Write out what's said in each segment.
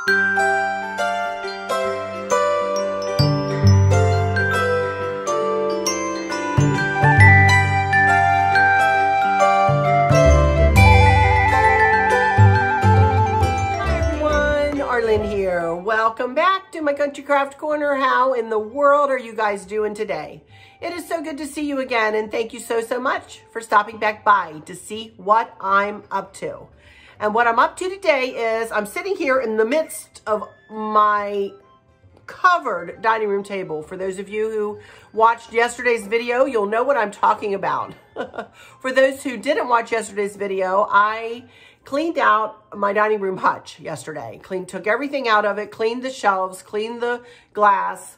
Welcome back to my Country Craft Corner. How in the world are you guys doing today? It is so good to see you again, and thank you so much for stopping back by to see what I'm up to. And what I'm up to today is I'm sitting here in the midst of my covered dining room table. For those of you who watched yesterday's video, you'll know what I'm talking about. For those who didn't watch yesterday's video, I cleaned out my dining room hutch yesterday. Took everything out of it, cleaned the shelves, cleaned the glass.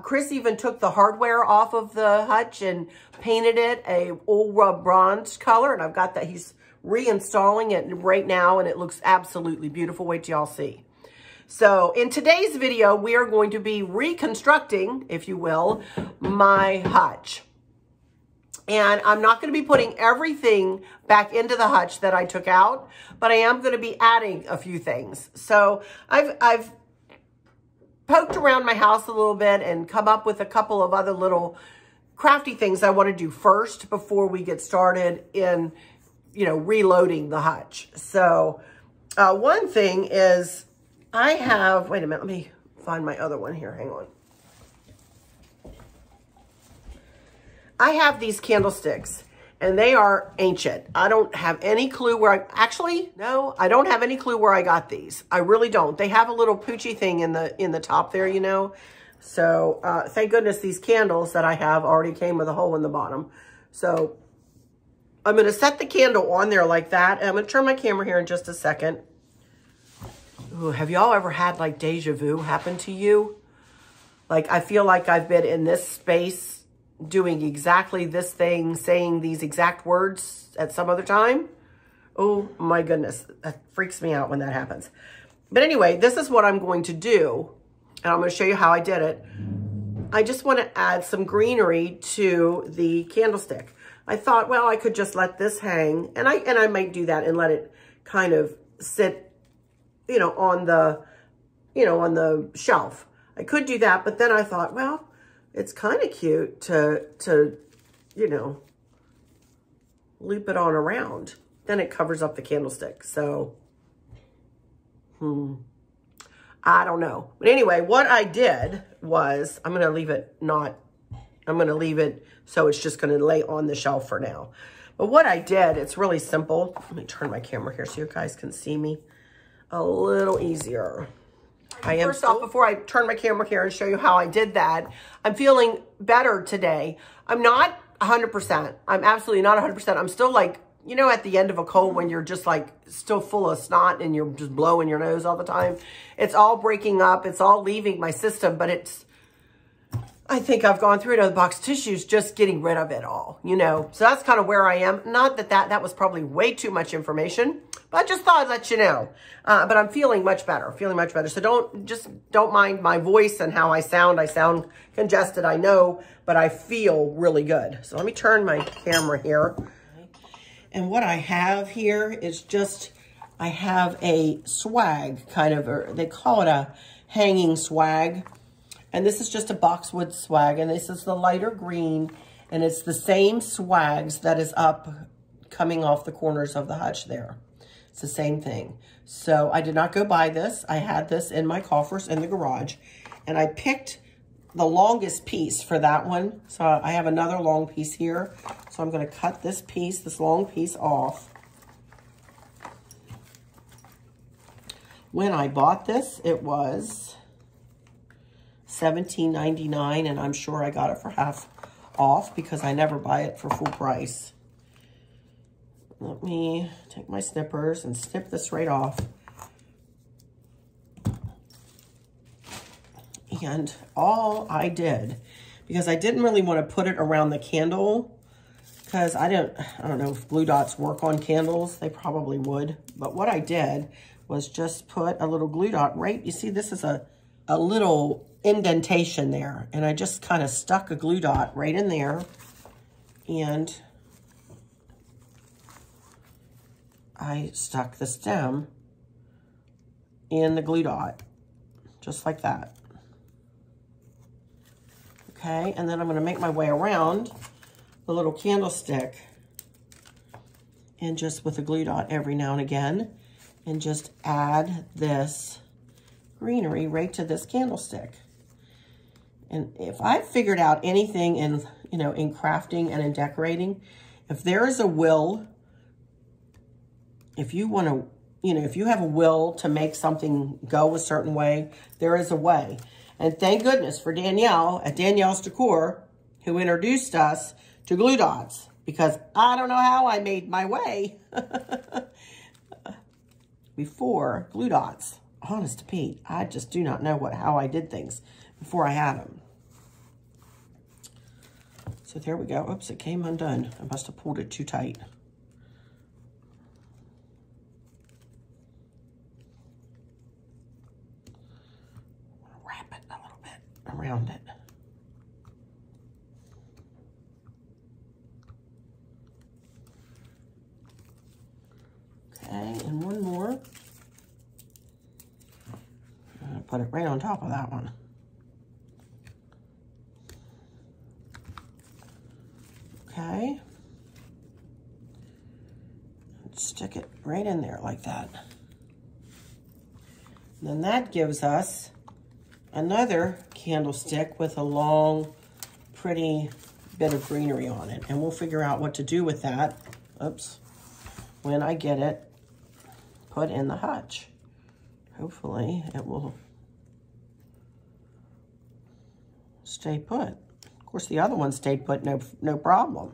Chris even took the hardware off of the hutch and painted it a old bronze color. And I've got that. He's reinstalling it right now, and it looks absolutely beautiful. Wait till y'all see. So in today's video, we are going to be reconstructing, if you will, my hutch. And I'm not going to be putting everything back into the hutch that I took out, but I am going to be adding a few things. So I've poked around my house a little bit and come up with a couple of other little crafty things I want to do first before we get started in, you know, reloading the hutch. So one thing is I have, wait a minute, let me find my other one here. Hang on. I have these candlesticks, and they are ancient. I don't have any clue where I don't have any clue where I got these. I really don't. They have a little poochy thing in the top there, you know. So thank goodness these candles that I have already came with a hole in the bottom. So I'm going to set the candle on there like that. And I'm going to turn my camera here in just a second. Ooh, have y'all ever had like deja vu happen to you? Like I feel like I've been in this space doing exactly this thing, saying these exact words at some other time. Oh my goodness, that freaks me out when that happens. But anyway, this is what I'm going to do, and I'm going to show you how I did it. I just want to add some greenery to the candlestick. I thought, well, I could just let this hang, and I might do that and let it kind of sit, you know, on the shelf. I could do that, but then I thought, well, it's kind of cute to, you know, loop it on around. Then it covers up the candlestick. So, I don't know. But anyway, what I did was, I'm going to leave it so it's just going to lay on the shelf for now. But what I did, it's really simple. Let me turn my camera here so you guys can see me a little easier. First off, before I turn my camera here and show you how I did that, I'm feeling better today. I'm not 100%. I'm absolutely not 100%. I'm still like, you know, at the end of a cold when you're just like still full of snot and you're just blowing your nose all the time. It's all breaking up. It's all leaving my system, but I think I've gone through another box of tissues just getting rid of it all, you know. So that's kind of where I am. Not that was probably way too much information, but I just thought I'd let you know. But I'm feeling much better, So don't mind my voice and how I sound. I sound congested, I know, but I feel really good. So let me turn my camera here. And what I have here is just, I have a swag kind of, or they call it a hanging swag. And this is just a boxwood swag, and this is the lighter green, and it's the same swags that is up coming off the corners of the hutch there. It's the same thing. So I did not go buy this. I had this in my coffers in the garage, and I picked the longest piece for that one. So I have another long piece here. So I'm going to cut this long piece off. When I bought this, it was $17.99, and I'm sure I got it for half off because I never buy it for full price. Let me take my snippers and snip this right off. And all I did, because I didn't really want to put it around the candle, because I don't know if glue dots work on candles. They probably would. But what I did was just put a little glue dot right. You see, this is a little indentation there, and I just kind of stuck a glue dot right in there, and I stuck the stem in the glue dot, just like that. Okay, and then I'm going to make my way around the little candlestick and just with a glue dot every now and again, and just add this greenery right to this candlestick. And if I've figured out anything in, you know, in crafting and in decorating, if there is a will, if you want to, you know, if you have a will to make something go a certain way, there is a way. And thank goodness for Danielle at Danielle's Decor, who introduced us to glue dots, because I don't know how I made my way before glue dots. Honest to Pete, I just do not know how I did things before I had them. So there we go. Oops, it came undone. I must have pulled it too tight. Wrap it a little bit around it. Okay, and one more. I'm going to put it right on top of that one. Okay. Stick it right in there like that. And then that gives us another candlestick with a long, pretty bit of greenery on it. And we'll figure out what to do with that, oops, when I get it put in the hutch. Hopefully it will stay put. Of course, the other one stayed put, no problem.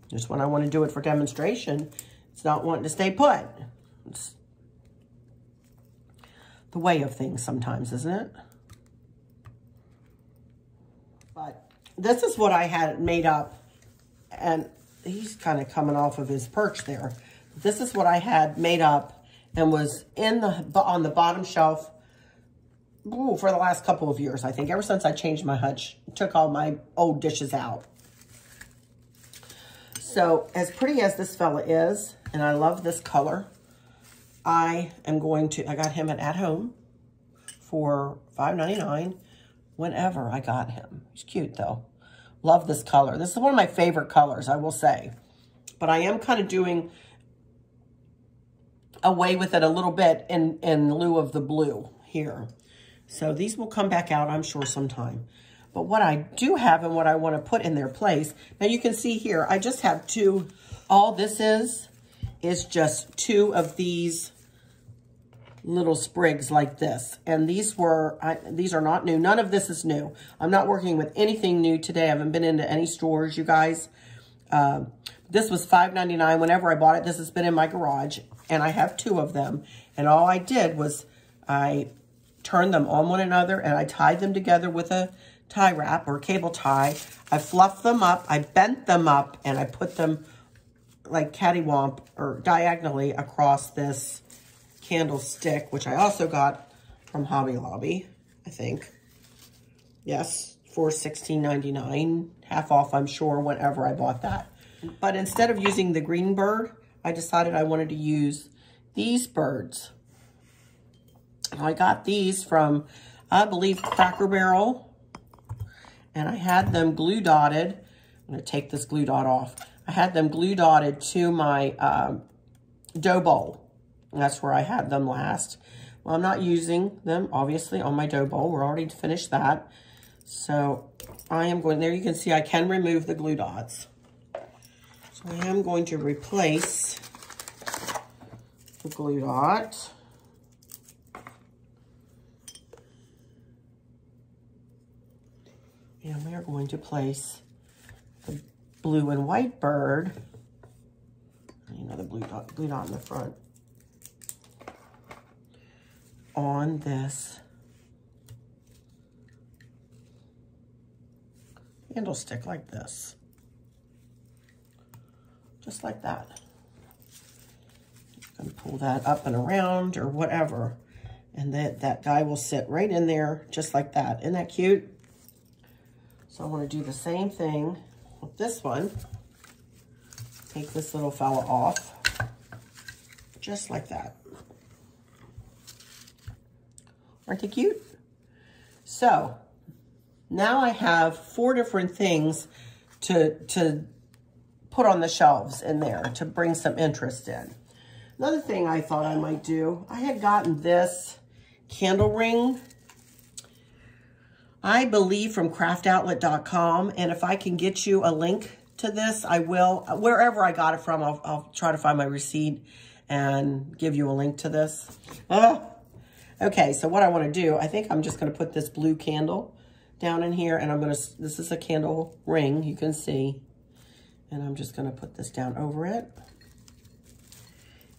Just when I want to do it for demonstration, it's not wanting to stay put. It's the way of things sometimes, isn't it? But this is what I had made up, and he's kind of coming off of his perch there. This is what I had made up and was in on the bottom shelf for the last couple of years, I think. Ever since I changed my hutch, took all my old dishes out. So as pretty as this fella is, and I love this color, I got him at home for $5.99 whenever I got him. He's cute though. Love this color. This is one of my favorite colors, I will say. But I am kind of doing away with it a little bit in lieu of the blue here. So these will come back out, I'm sure, sometime. But what I do have and what I want to put in their place, now you can see here, I just have two. All this is just two of these little sprigs like this. And these are not new. None of this is new. I'm not working with anything new today. I haven't been into any stores, you guys. This was $5.99 whenever I bought it. This has been in my garage, and I have two of them. And all I did was I turned them on one another, and I tied them together with a tie wrap or cable tie. I fluffed them up, I bent them up, and I put them like cattywomp or diagonally across this candlestick, which I also got from Hobby Lobby, I think. Yes, for $16.99, half off, I'm sure, whenever I bought that. But instead of using the green bird, I decided I wanted to use these birds. I got these from, I believe, Cracker Barrel, and I had them glue dotted. I'm going to take this glue dot off. I had them glue dotted to my dough bowl. And that's where I had them last. Well, I'm not using them, obviously, on my dough bowl. We're already finished that. So I am going, there you can see I can remove the glue dots. So I am going to replace the glue dot. And we are going to place the blue and white bird, you know, the glue dot in the front, on this candlestick like this. Just like that. You can pull that up and around or whatever. And that guy will sit right in there just like that. Isn't that cute? So I want to do the same thing with this one. Take this little fella off. Just like that. Aren't they cute? So now I have 4 different things to put on the shelves in there to bring some interest in. Another thing I thought I might do, I had gotten this candle ring, I believe from craftoutlet.com, and if I can get you a link to this, I will. Wherever I got it from, I'll try to find my receipt and give you a link to this. Okay, so what I want to do, I think I'm just going to put this blue candle down in here, and I'm going to, this is a candle ring, you can see, and I'm just going to put this down over it.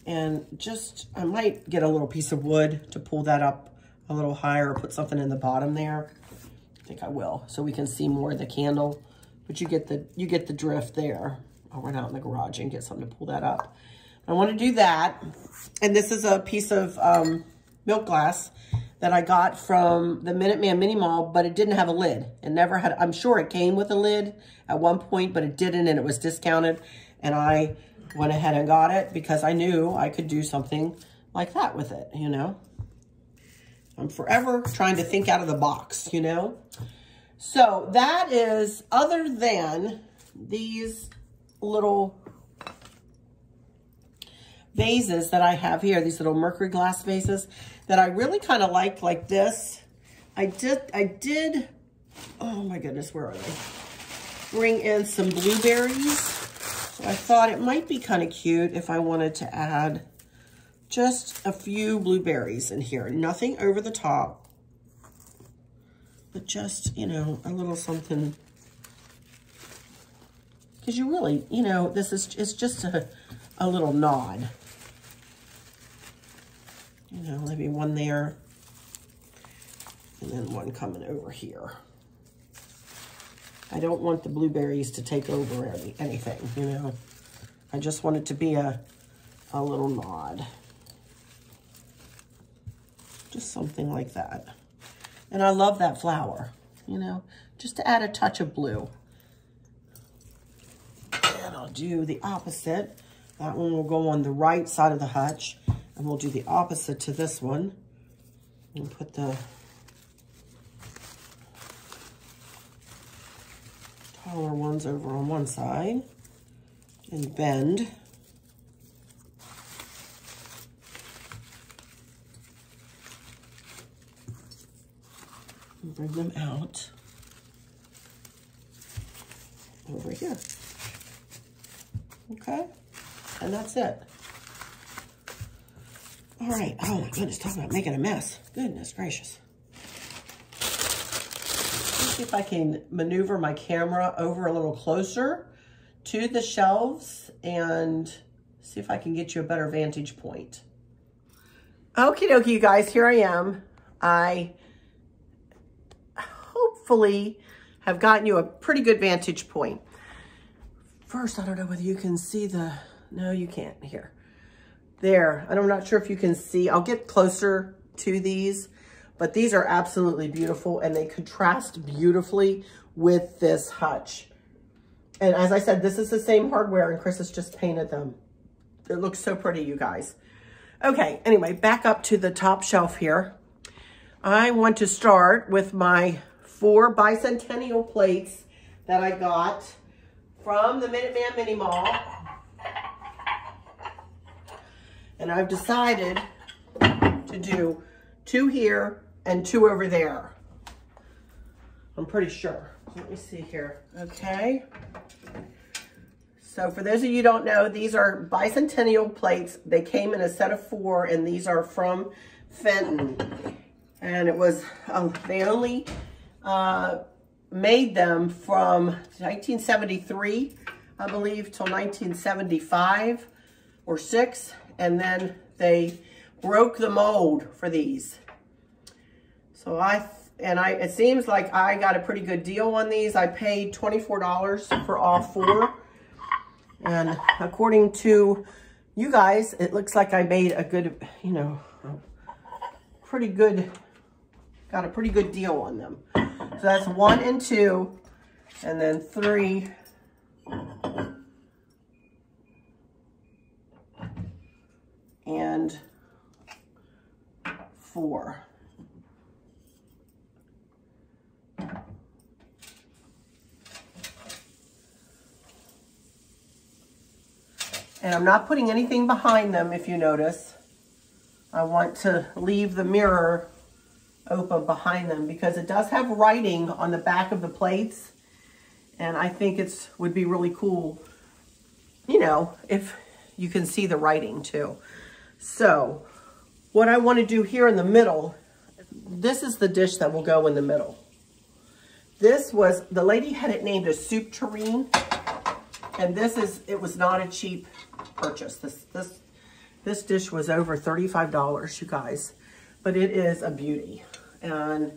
And just, I might get a little piece of wood to pull that up a little higher, or put something in the bottom there. I think I will, so we can see more of the candle. But you get the drift there. I'll run out in the garage and get something to pull that up. I want to do that. And this is a piece of milk glass that I got from the Minuteman Mini Mall, but it didn't have a lid. It never had, I'm sure it came with a lid at one point, but it didn't, and it was discounted. And I went ahead and got it because I knew I could do something like that with it, you know. I'm forever trying to think out of the box, you know. So that is, other than these little vases that I have here, these little mercury glass vases that I really kind of like this. I did, oh my goodness, where are they? Bring in some blueberries. So I thought it might be kind of cute if I wanted to add just a few blueberries in here. Nothing over the top, but just, you know, a little something. Because you really, you know, this is, it's just a little nod. You know, maybe one there, and then one coming over here. I don't want the blueberries to take over anything, you know. I just want it to be a little nod. Just something like that. And I love that flower, you know, just to add a touch of blue. And I'll do the opposite. That one will go on the right side of the hutch. And we'll do the opposite to this one. And put the taller ones over on one side. And bend. And bring them out over here. Okay, and that's it. All right, oh my goodness, talk about making a mess. Goodness gracious. Let's see if I can maneuver my camera over a little closer to the shelves and see if I can get you a better vantage point. Okie dokie, you guys, here I am. I hopefully have gotten you a pretty good vantage point. First, I don't know whether you can see the, no, you can't here. There, I'm not sure if you can see. I'll get closer to these, but these are absolutely beautiful and they contrast beautifully with this hutch. And as I said, this is the same hardware and Chris has just painted them. It looks so pretty, you guys. Okay, anyway, back up to the top shelf here. I want to start with my 4 bicentennial plates that I got from the Minuteman Mini Mall. And I've decided to do 2 here and 2 over there. I'm pretty sure. Let me see here. Okay. So for those of you who don't know, these are bicentennial plates. They came in a set of 4, and these are from Fenton. And it was, they only made them from 1973, I believe, till 1975 or 6. And then they broke the mold for these. So it seems like I got a pretty good deal on these. I paid $24 for all 4. And according to you guys, it looks like I made a good, you know, pretty good, got a pretty good deal on them. So that's 1 and 2, and then 3. And 4. And I'm not putting anything behind them, if you notice. I want to leave the mirror open behind them because it does have writing on the back of the plates. And I think it would be really cool, you know, if you can see the writing too. So what I want to do here in the middle, this is the dish that will go in the middle. This was, the lady had it named a soup tureen. And it was not a cheap purchase. This dish was over $35, you guys, but it is a beauty, and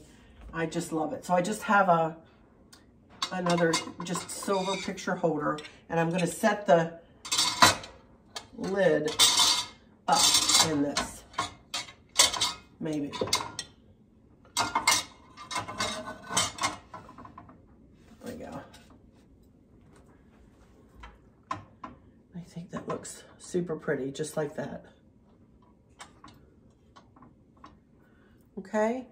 I just love it. So I just have another just silver picture holder, and I'm going to set the lid up in this, maybe. There we go. I think that looks super pretty, just like that. Okay,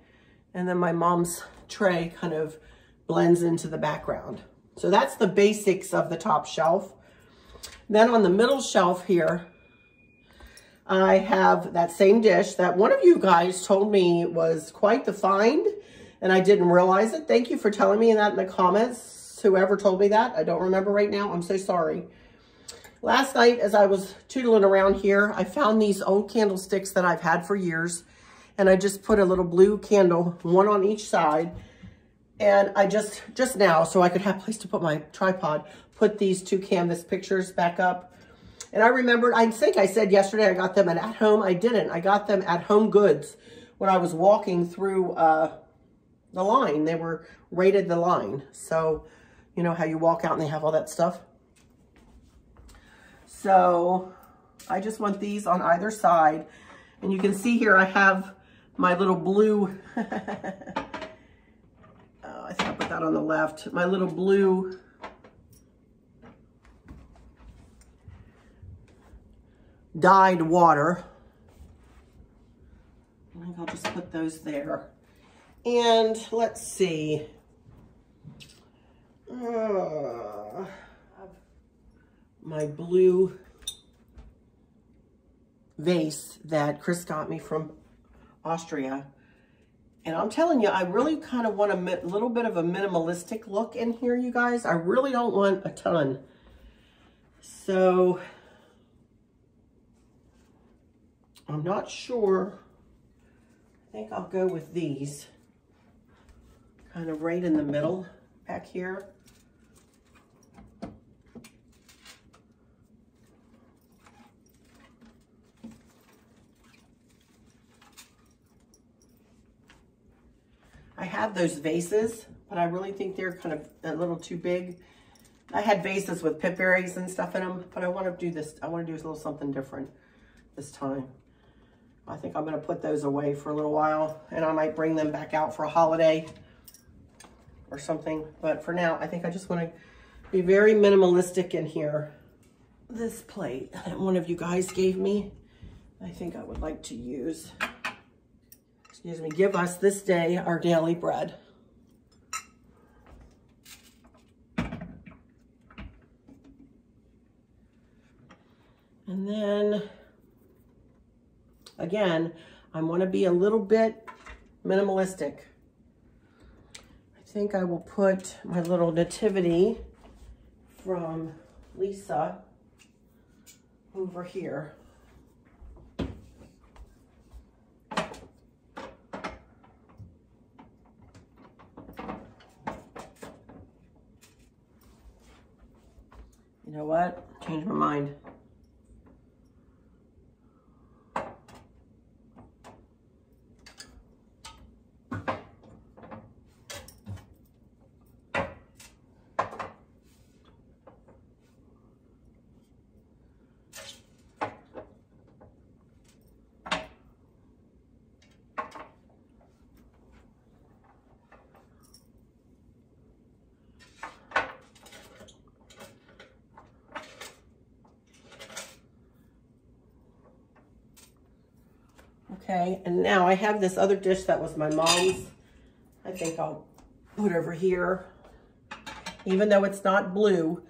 and then my mom's tray kind of blends into the background. So that's the basics of the top shelf. Then on the middle shelf here, I have that same dish that one of you guys told me was quite the find, and I didn't realize it. Thank you for telling me that in the comments. Whoever told me that, I don't remember right now. I'm so sorry. Last night, as I was tootling around here, I found these old candlesticks that I've had for years. And I just put a little blue candle, one on each side. And I just now, so I could have a place to put my tripod, put these two canvas pictures back up. And I remembered, I think I said yesterday I got them at home. I didn't. I got them at Home Goods when I was walking through the line. They were rated the line. So, you know how you walk out and they have all that stuff? So I just want these on either side. And you can see here I have my little blue, I think I put that on the left, my little blue dyed water. I think I'll just put those there. And let's see. My blue vase that Chris got me from Austria. And I'm telling you, I really kind of want a little bit of a minimalistic look in here, you guys. I really don't want a ton. So I'm not sure. I think I'll go with these. Kind of right in the middle back here. I have those vases, but I really think they're kind of a little too big. I had vases with pip berries and stuff in them, but I want to do this. I want to do a little something different this time. I think I'm going to put those away for a little while, and I might bring them back out for a holiday or something. But for now, I think I just want to be very minimalistic in here. This plate that one of you guys gave me, I think I would like to use. Excuse me, give us this day our daily bread. And then, again, I want to be a little bit minimalistic. I think I will put my little nativity from Lisa over here. You know what? Changed my mind. Okay, and now I have this other dish that was my mom's. I think I'll put over here. Even though it's not blue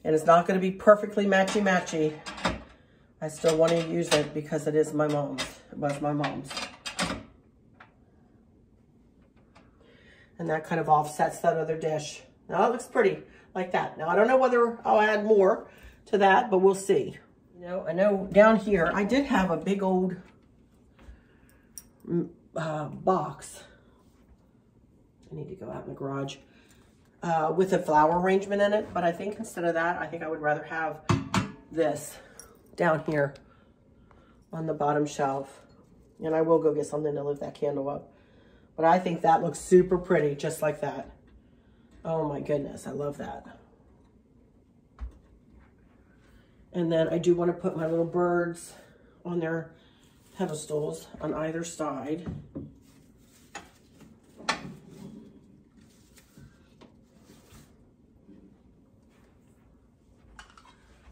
and it's not going to be perfectly matchy-matchy, I still want to use it because it is my mom's. It was my mom's. And that kind of offsets that other dish. Now it looks pretty like that. Now I don't know whether I'll add more to that, but we'll see. You know, I know down here I did have a big old box. I need to go out in the garage with a flower arrangement in it, but I think instead of that, I think I would rather have this down here on the bottom shelf. And I will go get something to lift that candle up. But I think that looks super pretty, just like that. Oh my goodness, I love that. And then I do want to put my little birds on their pedestals on either side.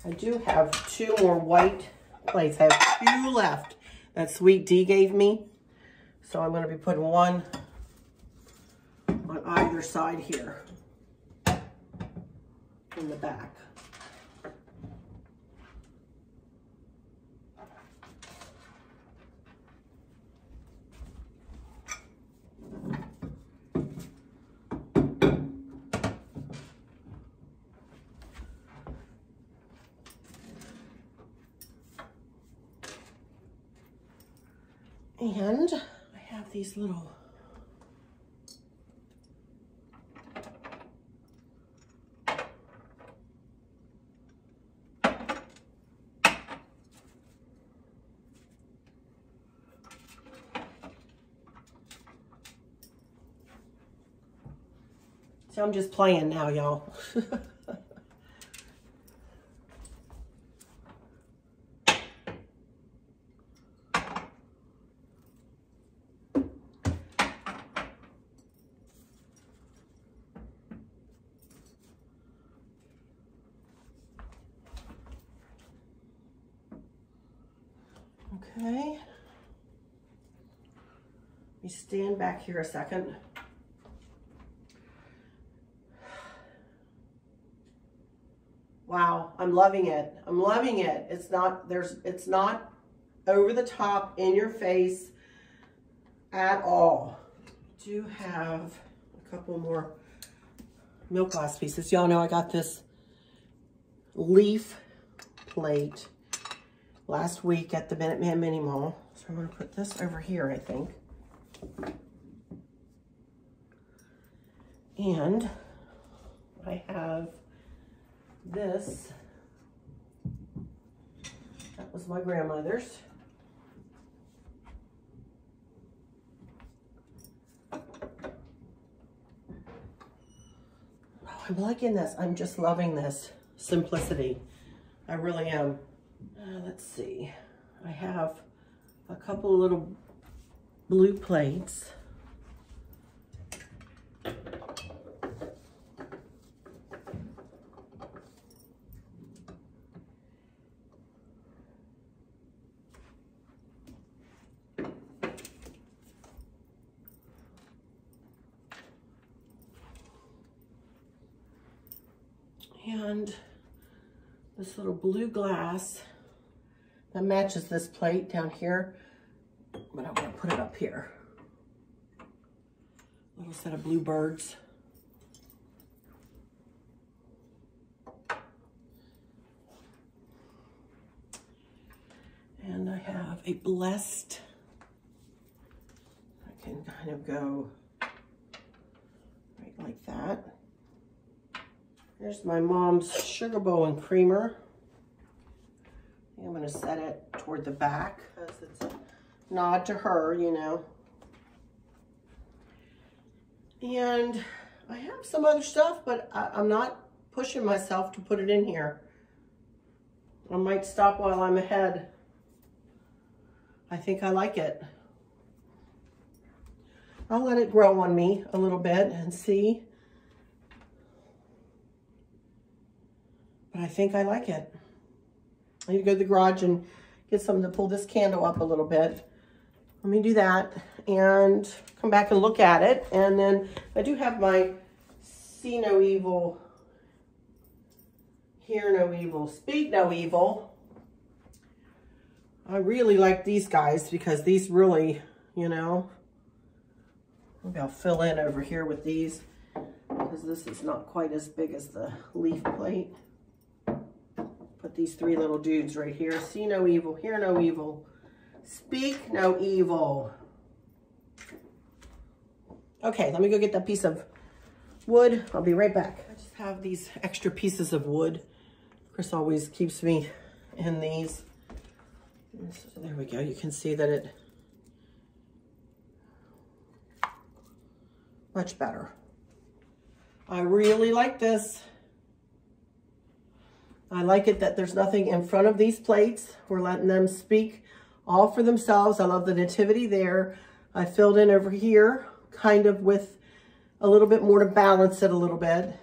I do have 2 more white plates. I have 2 left that Sweet D gave me. So I'm going to be putting one on either side here in the back. And I have these little so I'm just playing now, y'all. Okay, let me stand back here a second. Wow, I'm loving it. I'm loving it. It's not over the top, in your face at all. I do have a couple more milk glass pieces. Y'all know I got this leaf plate last week at the Minuteman Mini Mall. So I'm going to put this over here, I think. And I have this. That was my grandmother's. Oh, I'm liking this. I'm just loving this simplicity. I really am. Let's see. I have a couple of little blue plates. And this little blue glass that matches this plate down here, but I want to put it up here. Little set of blue birds. And I have a blessed, I can kind of go right like that. Here's my mom's sugar bowl and creamer. I'm going to set it toward the back because it's a nod to her, you know. And I have some other stuff, but I'm not pushing myself to put it in here. I might stop while I'm ahead. I think I like it. I'll let it grow on me a little bit and see. But I think I like it. I need to go to the garage and get something to pull this candle up a little bit. Let me do that and come back and look at it. And then I do have my see no evil, hear no evil, speak no evil I really like these guys because these really, you know, maybe I'll fill in over here with these because this is not quite as big as the leaf plate. Put these three little dudes right here. See no evil, hear no evil, speak no evil. Okay, let me go get that piece of wood. I'll be right back. I just have these extra pieces of wood. Chris always keeps me in these. So there we go. You can see that it much better. I really like this. I like it that there's nothing in front of these plates. We're letting them speak all for themselves. I love the nativity there. I filled in over here kind of with a little bit more to balance it a little bit.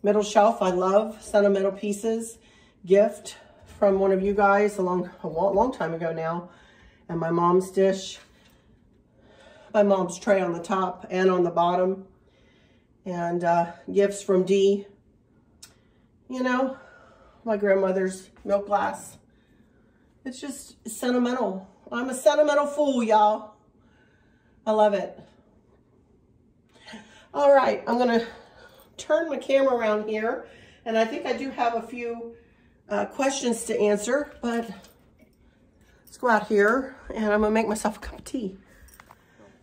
Middle shelf, I love sentimental pieces. Gift from one of you guys a long time ago now. And my mom's dish. My mom's tray on the top and on the bottom. And gifts from Dee. You know, my grandmother's milk glass. It's just sentimental. I'm a sentimental fool, y'all. I love it. All right, I'm gonna turn my camera around here. And I think I do have a few questions to answer, but let's go out here and I'm gonna make myself a cup of tea.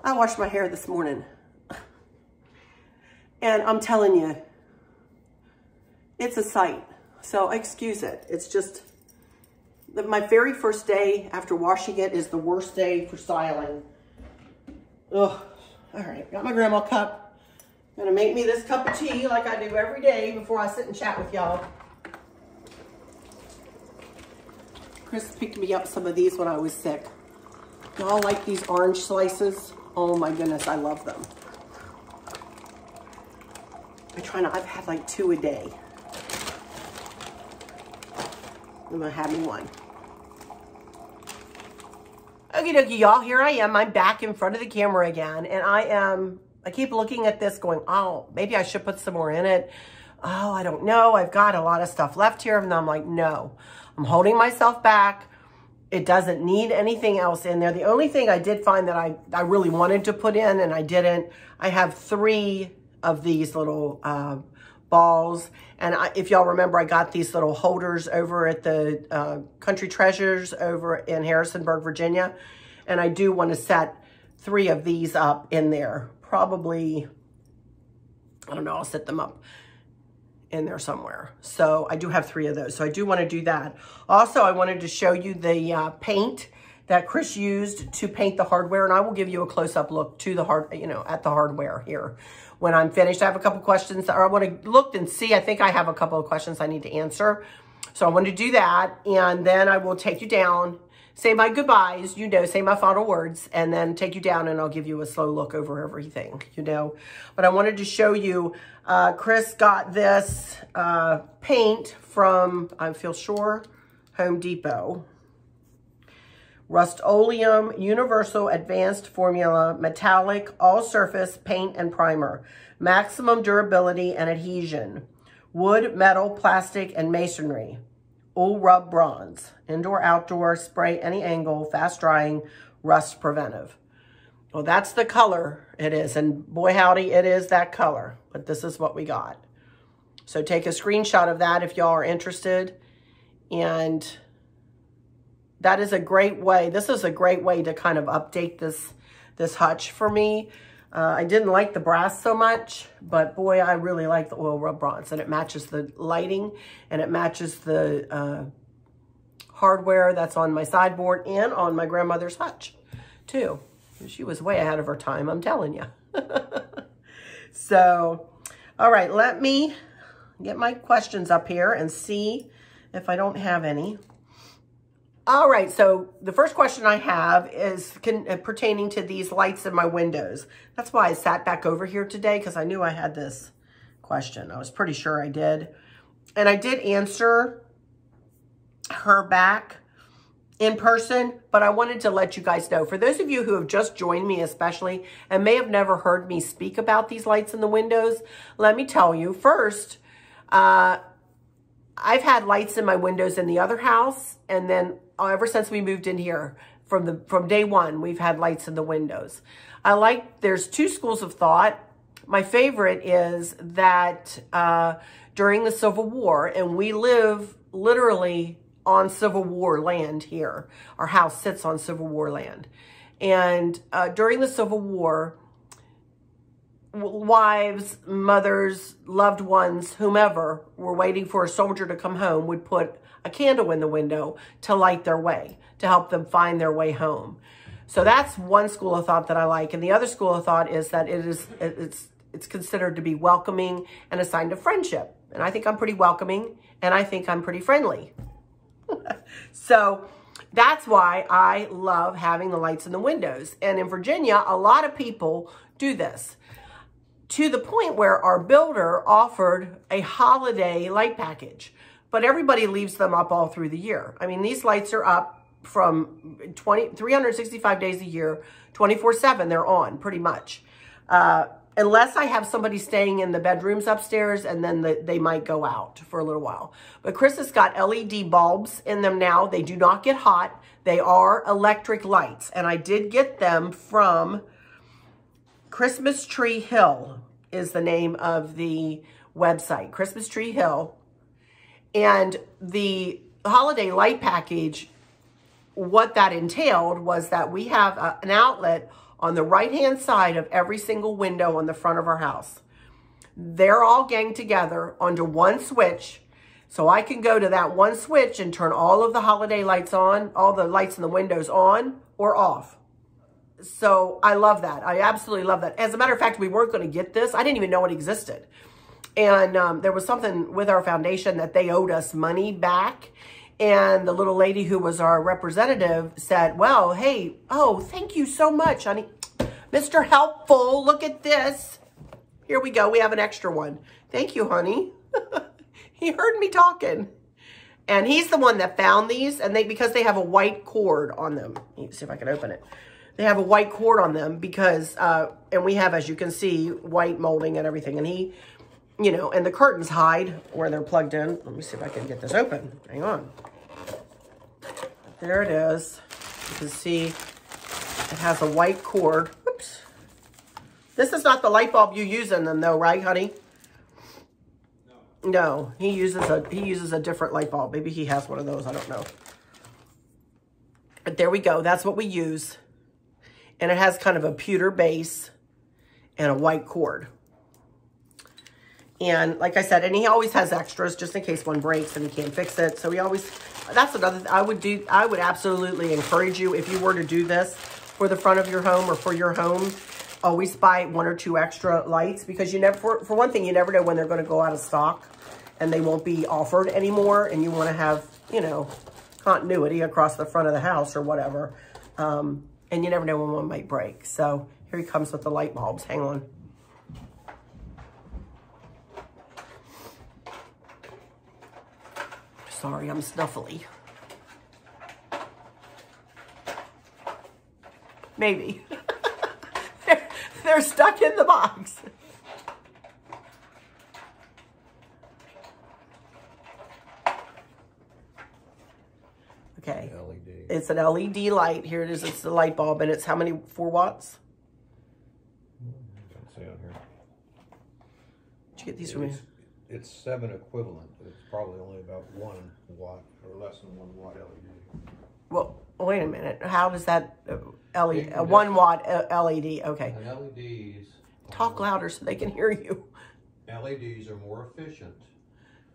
I washed my hair this morning and I'm telling you, it's a sight. So excuse it. It's just, my very first day after washing it is the worst day for styling. Ugh. All right, got my grandma cup. Gonna make me this cup of tea like I do every day before I sit and chat with y'all. Chris picked me up some of these when I was sick. Y'all like these orange slices? Oh my goodness, I love them. I've had like 2 a day. I'm gonna have me one. Okie dokie, y'all, here I am. I'm back in front of the camera again, and I keep looking at this going, oh, maybe I should put some more in it. Oh, I don't know. I've got a lot of stuff left here, and I'm like, no. I'm holding myself back. It doesn't need anything else in there. The only thing I did find that I really wanted to put in, and I didn't, I have 3 of these little balls. And if y'all remember, I got these little holders over at the Country Treasures over in Harrisonburg, Virginia. And I do want to set 3 of these up in there. Probably, I don't know, I'll set them up in there somewhere. So I do have 3 of those. So I do want to do that. Also, I wanted to show you the paint that Chris used to paint the hardware. And I will give you a close-up look to the at the hardware here when I'm finished. I have a couple questions, or I want to look and see. I think I have a couple of questions I need to answer. So I want to do that. And then I will take you down, say my goodbyes, say my final words, and then take you down and I'll give you a slow look over everything, But I wanted to show you, Chris got this paint from, I feel sure, Home Depot. Rust-Oleum Universal Advanced Formula Metallic All-Surface Paint and Primer. Maximum durability and adhesion. Wood, metal, plastic, and masonry. Wool rub bronze. Indoor, outdoor, spray any angle, fast drying, rust preventive. Well, that's the color it is. And boy, howdy, it is that color. But this is what we got. So take a screenshot of that if y'all are interested. And that is a great way. This is a great way to kind of update this Hutch for me. I didn't like the brass so much, but boy, I really like the oil rub bronze, and it matches the lighting and it matches the hardware that's on my sideboard and on my grandmother's Hutch too. She was way ahead of her time, I'm telling you. So, all right, let me get my questions up here and see if I don't have any. All right, so the first question I have is pertaining to these lights in my windows. That's why I sat back over here today, because I knew I had this question. I was pretty sure I did. And I did answer her back in person, but I wanted to let you guys know. For those of you who have just joined me especially, and may have never heard me speak about these lights in the windows, let me tell you first, I I've had lights in my windows in the other house, and then ever since we moved in here, from day one, we've had lights in the windows. There's two schools of thought. My favorite is that during the Civil War, and we live literally on Civil War land here. Our house sits on Civil War land. And during the Civil War, wives, mothers, loved ones, whomever were waiting for a soldier to come home would put a candle in the window to light their way, to help them find their way home. So that's one school of thought that I like. And the other school of thought is that it's considered to be welcoming and a sign of friendship. And I think I'm pretty welcoming, and I think I'm pretty friendly. So that's why I love having the lights in the windows. And in Virginia, a lot of people do this, to the point where our builder offered a holiday light package, but everybody leaves them up all through the year. I mean, these lights are up from 365 days a year, 24/7, they're on pretty much. Unless I have somebody staying in the bedrooms upstairs, and then they might go out for a little while. But Chris has got LED bulbs in them now. They do not get hot. They are electric lights. And I did get them from Christmas Tree Hill is the name of the website, Christmas Tree Hill. And the holiday light package, what that entailed was that we have an outlet on the right-hand side of every single window on the front of our house. They're all ganged together onto one switch, so I can go to that one switch and turn all of the holiday lights on, all the lights in the windows on or off. So I love that. I absolutely love that. As a matter of fact, we weren't going to get this. I didn't even know it existed. And there was something with our foundation that they owed us money back. And the little lady who was our representative said, well, hey, oh, thank you so much, honey. Mr. Helpful, look at this. Here we go. We have an extra one. Thank you, honey. He heard me talking. And he's the one that found these. And because they have a white cord on them. Let me see if I can open it. They have a white cord on them because, and we have, as you can see, white molding and everything. And he, you know, and the curtains hide where they're plugged in. Let me see if I can get this open. Hang on. There it is. You can see it has a white cord. Whoops. This is not the light bulb you use in them though, right, honey? No, he uses a different light bulb. Maybe he has one of those, I don't know. But there we go. That's what we use. And it has kind of a pewter base and a white cord. And like I said, and he always has extras just in case one breaks and he can't fix it. So he always, that's another thing I would absolutely encourage you, if you were to do this for the front of your home or for your home, always buy 1 or 2 extra lights, because you never, for one thing, you never know when they're going to go out of stock and they won't be offered anymore. And you want to have, you know, continuity across the front of the house or whatever. And you never know when one might break. So here he comes with the light bulbs. Hang on. Sorry, I'm snuffly. Maybe. They're stuck in the box. Okay. LED. It's an LED light. Here it is. It's the light bulb. And it's how many? 4 watts? Don't say on here. Did you get these from me? It's 7 equivalent. It's probably only about 1 watt or less than 1 watt LED. Well, wait a minute. How does that LED, 1 watt LED? Okay. And LEDs. Talk louder so they can hear you. LEDs are more efficient.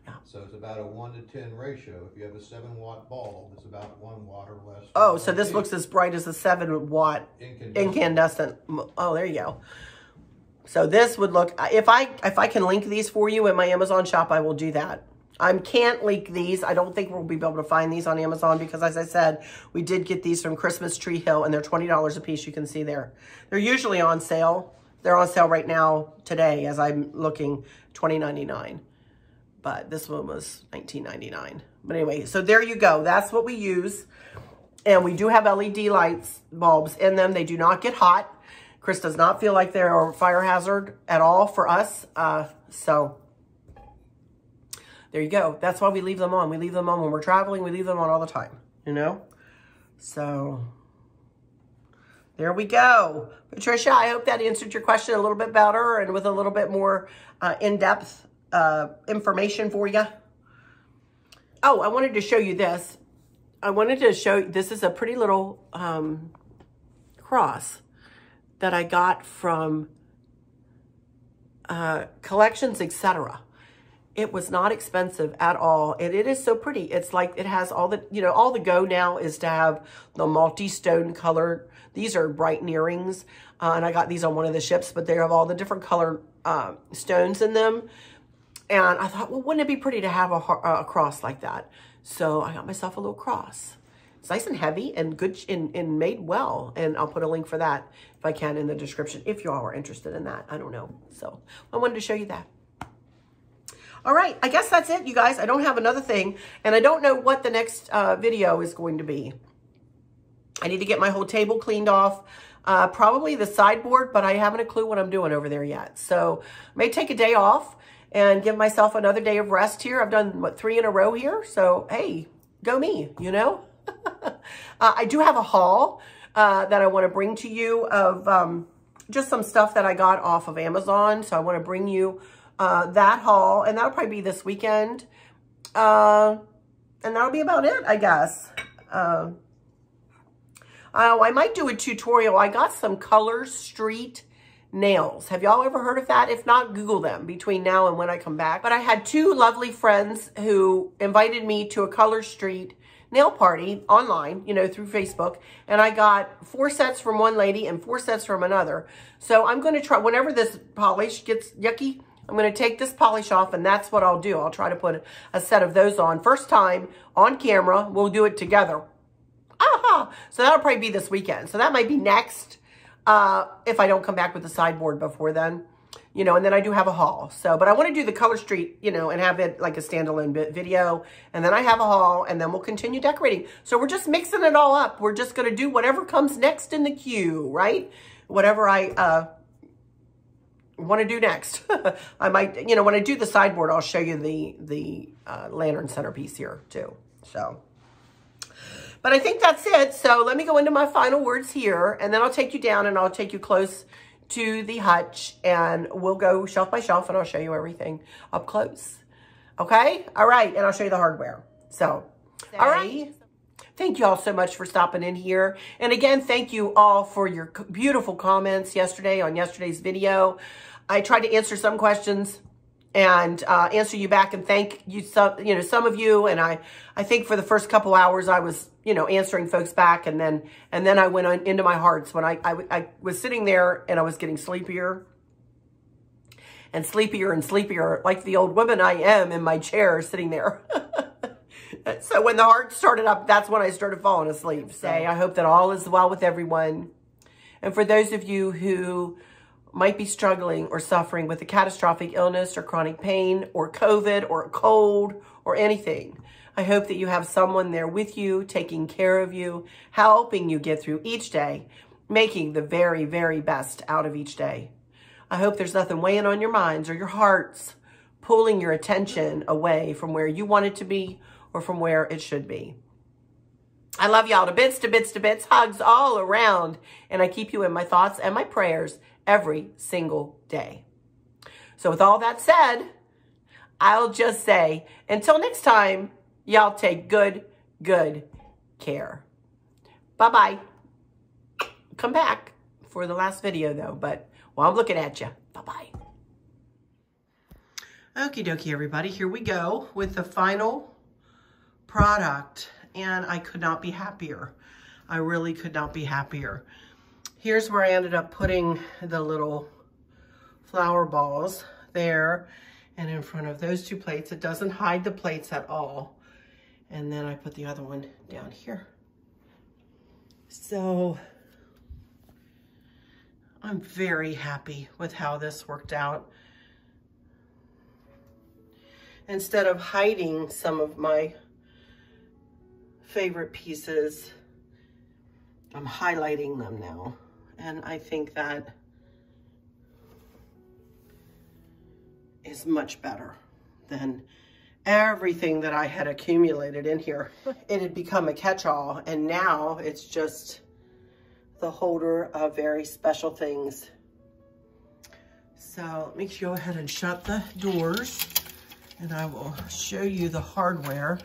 Yeah. So it's about a 1 to 10 ratio. If you have a 7 watt bulb, it's about 1 watt or less. Oh, so this looks as bright as a 7 watt incandescent. Oh, there you go. So this would look, if I can link these for you in my Amazon shop, I will do that. I can't link these. I don't think we'll be able to find these on Amazon because, as I said, we did get these from Christmas Tree Hill, and they're $20 a piece. You can see there. They're usually on sale. They're on sale right now today as I'm looking, $20.99. But this one was $19.99. But anyway, so there you go. That's what we use. And we do have LED lights, bulbs in them. They do not get hot. Chris does not feel like they're a fire hazard at all for us. So there you go. That's why we leave them on. We leave them on when we're traveling. We leave them on all the time, you know? So there we go. Patricia, I hope that answered your question a little bit better and with a little bit more in-depth information for you. Oh, I wanted to show you this. I wanted to show you, this is a pretty little cross that I got from Collections, etc. It was not expensive at all, and it is so pretty. It's like it has all the, you know, all the go now is to have the multi-stone colored. These are Brighton earrings, and I got these on one of the ships, but they have all the different colored stones in them. And I thought, well, wouldn't it be pretty to have a cross like that? So I got myself a little cross. It's nice and heavy and good and made well. And I'll put a link for that if I can in the description if you all are interested in that. I don't know. So I wanted to show you that. All right, I guess that's it, you guys. I don't have another thing, and I don't know what the next video is going to be. I need to get my whole table cleaned off, probably the sideboard, but I haven't a clue what I'm doing over there yet. So I may take a day off and give myself another day of rest here. I've done, what, 3 in a row here? So, hey, go me, you know? I do have a haul that I want to bring to you of just some stuff that I got off of Amazon. So I want to bring you that haul, and that'll probably be this weekend. And that'll be about it, I guess. I might do a tutorial. I got some Color Street nails. Have y'all ever heard of that? If not, Google them between now and when I come back. But I had 2 lovely friends who invited me to a Color Street nail party online, you know, through Facebook. And I got 4 sets from one lady and 4 sets from another. So I'm going to try, whenever this polish gets yucky, I'm going to take this polish off, and that's what I'll do. I'll try to put a set of those on. First time on camera, we'll do it together. Aha! So that'll probably be this weekend. So that might be next if I don't come back with the sideboard before then. You know, and then I do have a haul. So, but I want to do the Color Street, you know, and have it like a standalone video. And then I have a haul, and then we'll continue decorating. So we're just mixing it all up. We're just going to do whatever comes next in the queue, right? Whatever I want to do next. I might, you know, when I do the sideboard, I'll show you the lantern centerpiece here too. So, but I think that's it. So let me go into my final words here, and then I'll take you down and I'll take you close to the hutch, and we'll go shelf by shelf, and I'll show you everything up close. Okay? All right. And I'll show you the hardware. So, all right. Thank you all so much for stopping in here. And again, thank you all for your beautiful comments yesterday on yesterday's video. I tried to answer some questions and answer you back and thank you, some of you. And I think for the first couple hours I was, answering folks back, and then I went on into my hearts when I was sitting there and I was getting sleepier and sleepier and sleepier, like the old woman I am in my chair sitting there. So when the heart started up, that's when I started falling asleep. So I hope that all is well with everyone. And for those of you who might be struggling or suffering with a catastrophic illness or chronic pain or COVID or a cold or anything, I hope that you have someone there with you, taking care of you, helping you get through each day, making the very, very best out of each day. I hope there's nothing weighing on your minds or your hearts, pulling your attention away from where you want it to be or from where it should be. I love y'all to bits, to bits, to bits, hugs all around, and I keep you in my thoughts and my prayers every single day. So with all that said, I'll just say, until next time, y'all take good care. Bye-bye. Come back for the last video, though, but while I'm looking at you, bye-bye. Okie dokie, everybody. Here we go with the final product, and I could not be happier. I really could not be happier. Here's where I ended up putting the little flower balls there and in front of those 2 plates. It doesn't hide the plates at all. And then I put the other one down here. So I'm very happy with how this worked out. Instead of hiding some of my favorite pieces, I'm highlighting them now. And I think that is much better than everything that I had accumulated in here. It had become a catch-all, and now it's just the holder of very special things. So let me go ahead and shut the doors, and I will show you the hardware.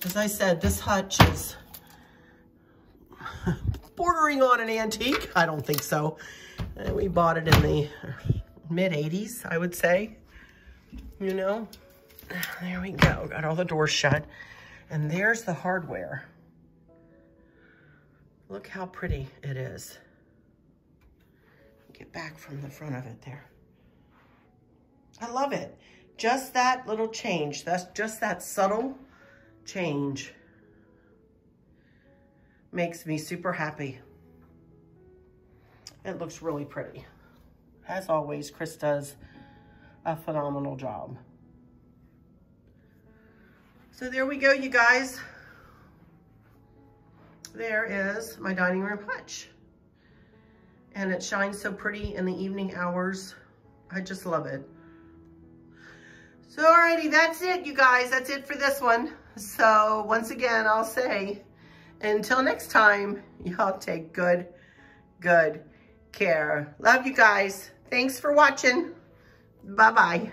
As I said, this Hutch is bordering on an antique. I don't think so. And we bought it in the mid-80s, I would say. You know, there we go. Got all the doors shut. And there's the hardware. Look how pretty it is. Get back from the front of it there. I love it. Just that little change. That's just that subtle change. Makes me super happy. It looks really pretty. As always, Chris does a phenomenal job. So there we go, you guys. There is my dining room Hutch. And it shines so pretty in the evening hours. I just love it. So alrighty, that's it, you guys. That's it for this one. So once again, I'll say, until next time, y'all take good care. Love you guys. Thanks for watching. Bye-bye.